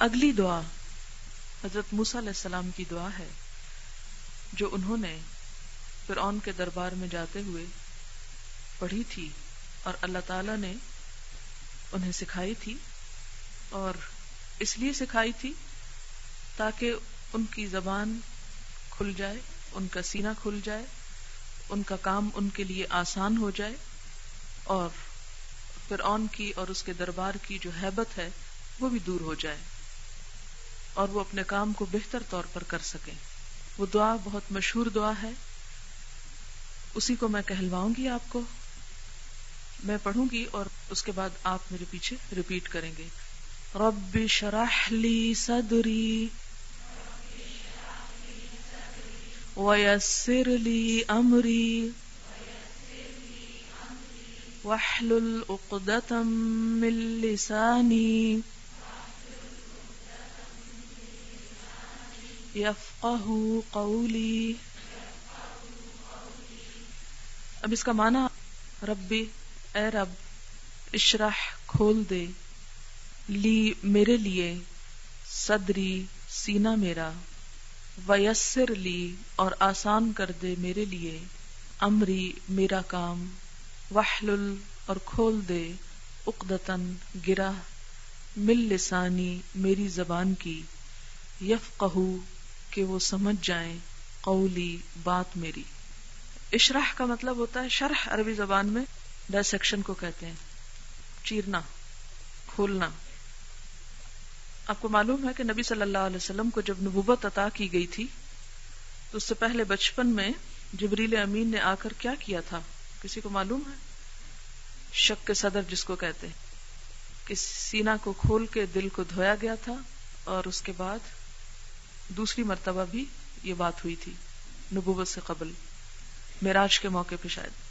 اگلی دعا حضرت موسیٰ علیہ السلام کی دعا ہے جو انہوں نے فرعون کے دربار میں جاتے ہوئے پڑھی تھی اور اللہ تعالیٰ نے انہیں سکھائی تھی، اور اس لیے سکھائی تھی تاکہ ان کی زبان کھل جائے، ان کا سینہ کھل جائے، ان کا کام ان کے لیے آسان ہو جائے، اور فرعون کی اور اس کے دربار کی جو ہیبت ہے وہ بھی دور ہو جائے اور وہ اپنے کام کو بہتر طور پر کر سکیں۔ وہ دعا بہت مشہور دعا ہے، اسی کو میں کہلواؤں گی، آپ کو میں پڑھوں گی اور اس کے بعد آپ میرے پیچھے ریپیٹ کریں گے۔ رب اشرح لی صدری ویسر لی امری واحلل عقدۃ من لسانی یفقہوا قولی۔ اب اس کا معنی، ربی اے رب، اشرح کھول دے، لی میرے لیے، صدری سینہ میرا، ویسر لی اور آسان کر دے میرے لیے، امری میرا کام، واحلل اور کھول دے، عقدتاً گرہ، من لسانی میری زبان کی، یفقہوا کہ وہ سمجھ جائیں، قولی بات میری۔ اشرح کا مطلب ہوتا ہے شرح، عربی زبان میں ڈائسیکشن کو کہتے ہیں، چیرنا، کھولنا۔ آپ کو معلوم ہے کہ نبی صلی اللہ علیہ وسلم کو جب نبوت عطا کی گئی تھی تو اس سے پہلے بچپن میں جبریل امین نے آ کر کیا کیا تھا؟ کسی کو معلوم ہے؟ شق صدر جس کو کہتے ہیں، کہ سینہ کو کھول کے دل کو دھویا گیا تھا، اور اس کے بعد دوسری مرتبہ بھی یہ بات ہوئی تھی نبوت سے قبل، معراج کے موقع پہ شاید۔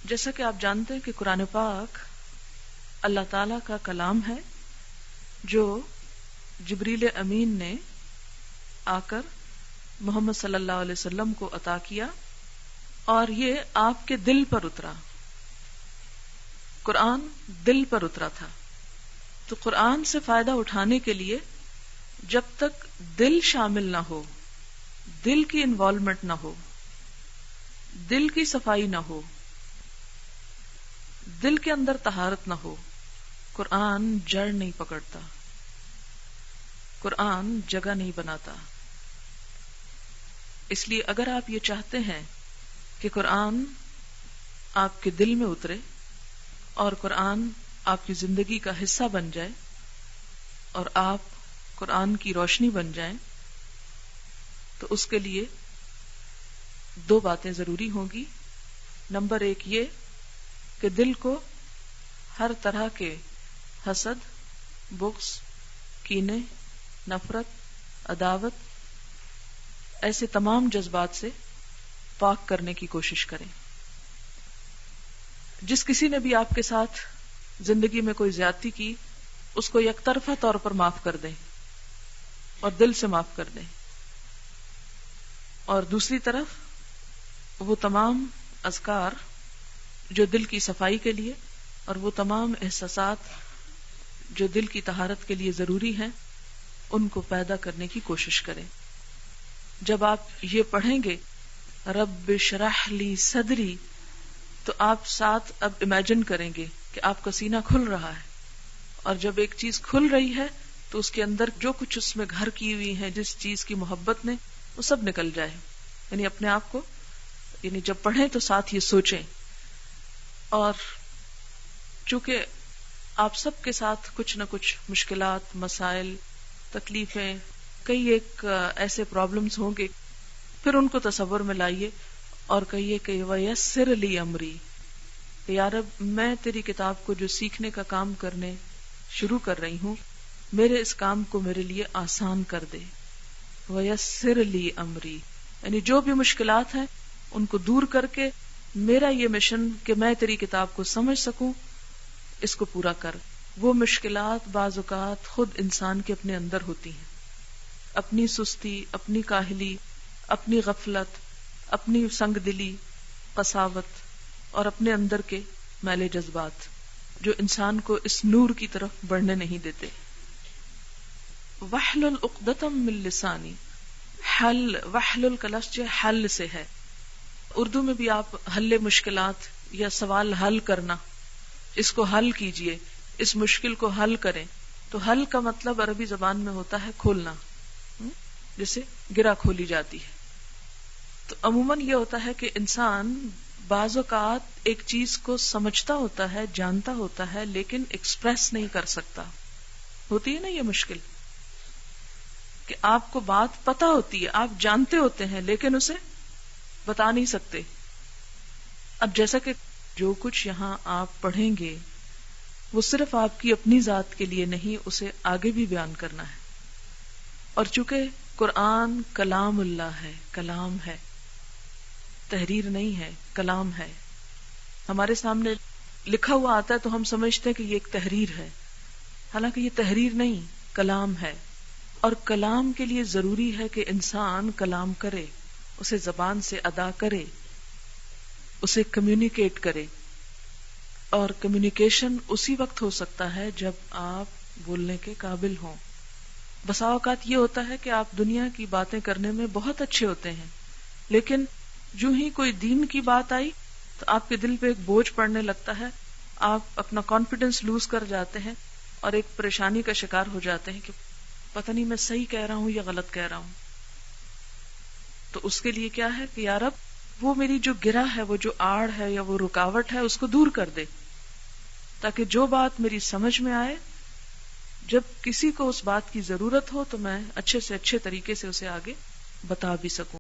جیسا کہ آپ جانتے ہیں کہ قرآن پاک اللہ تعالی کا کلام ہے جو جبریل امین نے آ کر محمد صلی اللہ علیہ وسلم کو عطا کیا، اور یہ آپ کے دل پر اترا۔ قرآن دل پر اترا تھا، تو قرآن سے فائدہ اٹھانے کے لیے جب تک دل شامل نہ ہو، دل کی انوالومنٹ نہ ہو، دل کی صفائی نہ ہو، دل کے اندر طہارت نہ ہو، قرآن جڑ نہیں پکڑتا، قرآن جگہ نہیں بناتا۔ اس لیے اگر آپ یہ چاہتے ہیں کہ قرآن آپ کے دل میں اترے اور قرآن آپ کی زندگی کا حصہ بن جائے اور آپ قرآن کی روشنی بن جائیں، تو اس کے لیے دو باتیں ضروری ہوں گی۔ نمبر ایک یہ کہ دل کو ہر طرح کے حسد، بغض، کینے، نفرت، عداوت، ایسے تمام جذبات سے پاک کرنے کی کوشش کریں۔ جس کسی نے بھی آپ کے ساتھ زندگی میں کوئی زیادتی کی، اس کو یک طرفہ طور پر معاف کر دیں اور دل سے معاف کر دیں، اور دوسری طرف وہ تمام اذکار جو دل کی صفائی کے لیے اور وہ تمام احساسات جو دل کی طہارت کے لیے ضروری ہیں، ان کو پیدا کرنے کی کوشش کریں۔ جب آپ یہ پڑھیں گے رب اشرح لی صدری، تو آپ ساتھ اب امیجن کریں گے کہ آپ کا سینہ کھل رہا ہے، اور جب ایک چیز کھل رہی ہے تو اس کے اندر جو کچھ اس میں گھر کی ہوئی ہے، جس چیز کی محبت نے، وہ سب نکل جائے۔ یعنی اپنے آپ کو، یعنی جب پڑھیں تو ساتھ یہ سوچیں۔ اور چونکہ آپ سب کے ساتھ کچھ نہ کچھ مشکلات، مسائل، تکلیفیں، کئی ایک ایسے پرابلمز ہوں گے، پھر ان کو تصور میں لائیے اور کہیے کہ وَيَسِّرْ لِي أَمْرِي، کہ یا رب میں تیری کتاب کو جو سیکھنے کا کام کرنے شروع کر رہی ہوں، میرے اس کام کو میرے لیے آسان کر دے۔ وَيَسِّرْ لِي أَمْرِي، یعنی جو بھی مشکلات ہیں ان کو دور کر کے میرا یہ مشن کہ میں تیری کتاب کو سمجھ سکوں، اس کو پورا کر۔ وہ مشکلات بعض اوقات خود انسان کے اپنے اندر ہوتی ہیں، اپنی سستی، اپنی کاہلی، اپنی غفلت، اپنی سنگ دلی، قساوت اور اپنے اندر کے میلے جذبات۔ جو انسان کو اس نور کی طرف بڑھنے نہیں دیتے. وحلل عقدۃ من لسانی، حل، وحلل کا لفظ جو حل سے ہے. اردو میں بھی آپ حل مشکلات یا سوال حل کرنا، اس کو حل کیجئے، اس مشکل کو حل کریں. تو حل کا مطلب عربی زبان میں ہوتا ہے کھولنا، جیسے گرہ کھولی جاتی ہے. تو عموماً یہ ہوتا ہے کہ انسان بعض اوقات ایک چیز کو سمجھتا ہوتا ہے، جانتا ہوتا ہے، لیکن ایکسپریس نہیں کر سکتا. ہوتی ہے نا یہ مشکل کہ آپ کو بات پتہ ہوتی ہے، آپ جانتے ہوتے ہیں، لیکن اسے بتا نہیں سکتے. اب جیسا کہ جو کچھ یہاں آپ پڑھیں گے وہ صرف آپ کی اپنی ذات کے لیے نہیں، اسے آگے بھی بیان کرنا ہے. اور چونکہ قرآن کلام اللہ ہے، کلام ہے، تحریر نہیں ہے، کلام ہے. ہمارے سامنے لکھا ہوا آتا ہے تو ہم سمجھتے ہیں کہ یہ ایک تحریر ہے، حالانکہ یہ تحریر نہیں، کلام ہے. اور کلام کے لیے ضروری ہے کہ انسان کلام کرے، اسے زبان سے ادا کرے، اسے کمیونیکیٹ کرے. اور کمیونیکیشن اسی وقت ہو سکتا ہے جب آپ بولنے کے قابل ہوں. بسا اوقات یہ ہوتا ہے کہ آپ دنیا کی باتیں کرنے میں بہت اچھے ہوتے ہیں، لیکن جو ہی کوئی دین کی بات آئی تو آپ کے دل پہ ایک بوجھ پڑنے لگتا ہے، آپ اپنا کانفیڈنس لوز کر جاتے ہیں اور ایک پریشانی کا شکار ہو جاتے ہیں کہ پتہ نہیں میں صحیح کہہ رہا ہوں یا غلط کہہ رہا ہوں. تو اس کے لیے کیا ہے کہ یا رب وہ میری جو گرہ ہے، وہ جو آڑ ہے یا وہ رکاوٹ ہے، اس کو دور کر دے، تاکہ جو بات میری سمجھ میں آئے، جب کسی کو اس بات کی ضرورت ہو تو میں اچھے سے اچھے طریقے سے اسے آگے بتا بھی سکوں.